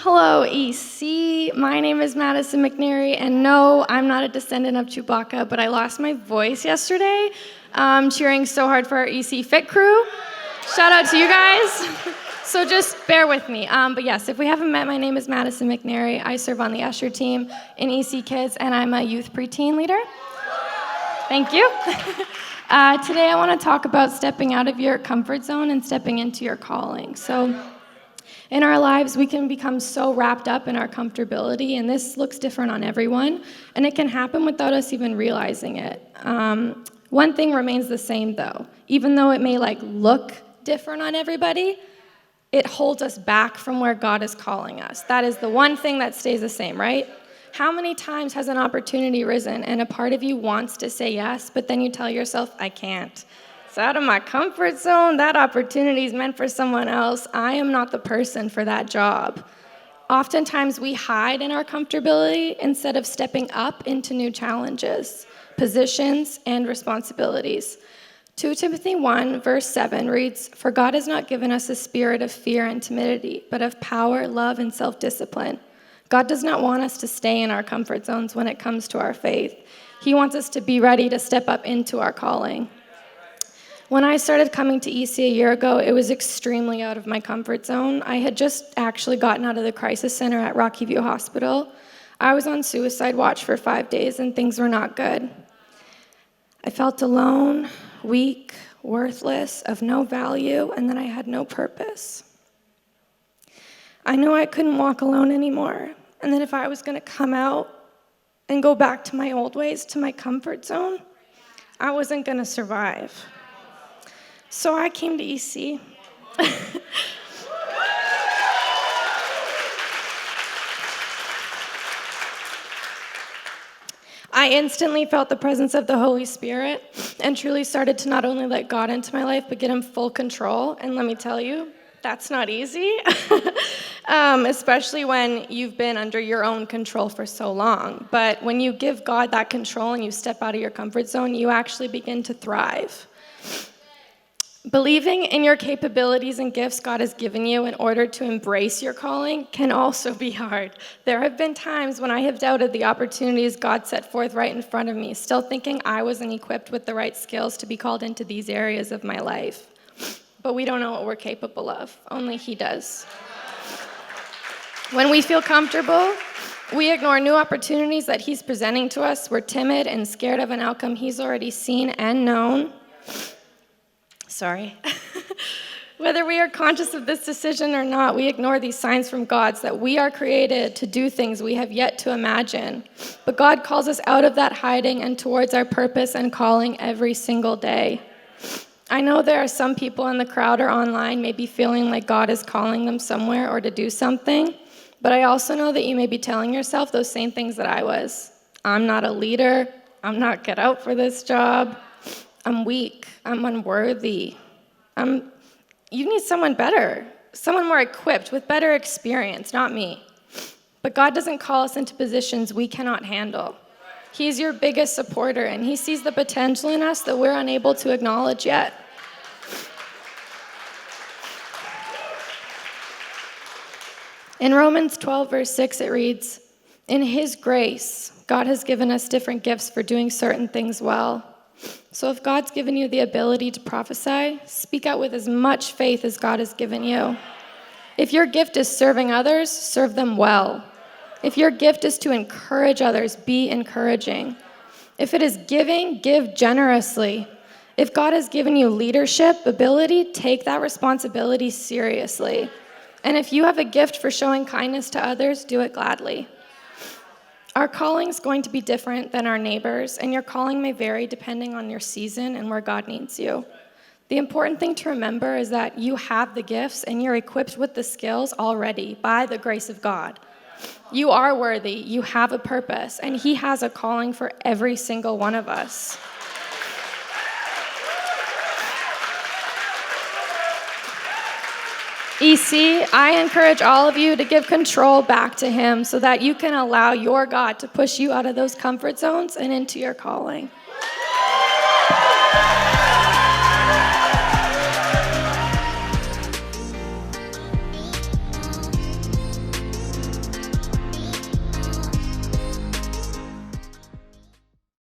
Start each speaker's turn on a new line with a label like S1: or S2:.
S1: Hello, EC. My name is Madison McNary, and no, I'm not a descendant of Chewbacca, but I lost my voice yesterday cheering so hard for our EC Fit crew. Shout out to you guys. So just bear with me. But yes, if we haven't met, my name is Madison McNary. I serve on the Usher team in EC Kids, and I'm a youth preteen leader. Thank you. Today I want to talk about stepping out of your comfort zone and stepping into your calling. So in our lives, we can become so wrapped up in our comfortability, and this looks different on everyone, and it can happen without us even realizing it. One thing remains the same, though. Even though it may look different on everybody, it holds us back from where God is calling us. That is the one thing that stays the same, right? How many times has an opportunity risen, and a part of you wants to say yes, but then you tell yourself, I can't. It's out of my comfort zone. That opportunity is meant for someone else. I am not the person for that job. Oftentimes, we hide in our comfortability instead of stepping up into new challenges, positions, and responsibilities. 2 Timothy 1, verse 7 reads, "For God has not given us a spirit of fear and timidity, but of power, love, and self-discipline." God does not want us to stay in our comfort zones when it comes to our faith. He wants us to be ready to step up into our calling. When I started coming to EC a year ago, it was extremely out of my comfort zone. I had just actually gotten out of the crisis center at Rocky View Hospital. I was on suicide watch for 5 days, and things were not good. I felt alone, weak, worthless, of no value, and that I had no purpose. I knew I couldn't walk alone anymore, and that if I was going to come out and go back to my old ways, to my comfort zone, I wasn't going to survive. So I came to EC. I instantly felt the presence of the Holy Spirit and truly started to not only let God into my life, but get him full control. And let me tell you, that's not easy, especially when you've been under your own control for so long. But when you give God that control and you step out of your comfort zone, you actually begin to thrive. Believing in your capabilities and gifts God has given you in order to embrace your calling can also be hard. There have been times when I have doubted the opportunities God set forth right in front of me, still thinking I wasn't equipped with the right skills to be called into these areas of my life. But we don't know what we're capable of. Only He does. When we feel comfortable, we ignore new opportunities that He's presenting to us. We're timid and scared of an outcome He's already seen and known. Whether we are conscious of this decision or not, we ignore these signs from God that we are created to do things we have yet to imagine. But God calls us out of that hiding and towards our purpose and calling every single day. I know there are some people in the crowd or online maybe feeling like God is calling them somewhere or to do something, but I also know that you may be telling yourself those same things that I was. I'm not a leader. I'm not cut out for this job. I'm weak. I'm unworthy. You need someone better, someone more equipped with better experience, not me. But God doesn't call us into positions we cannot handle. He's your biggest supporter, and He sees the potential in us that we're unable to acknowledge yet. In Romans 12, verse 6, it reads, "In His grace, God has given us different gifts for doing certain things well. So if God's given you the ability to prophesy, speak out with as much faith as God has given you. If your gift is serving others, serve them well. If your gift is to encourage others, be encouraging. If it is giving, give generously. If God has given you leadership ability, take that responsibility seriously. And if you have a gift for showing kindness to others, do it gladly." Our calling is going to be different than our neighbors, and your calling may vary depending on your season and where God needs you. The important thing to remember is that you have the gifts and you're equipped with the skills already by the grace of God. You are worthy, you have a purpose, and He has a calling for every single one of us. EC, I encourage all of you to give control back to Him so that you can allow your God to push you out of those comfort zones and into your calling.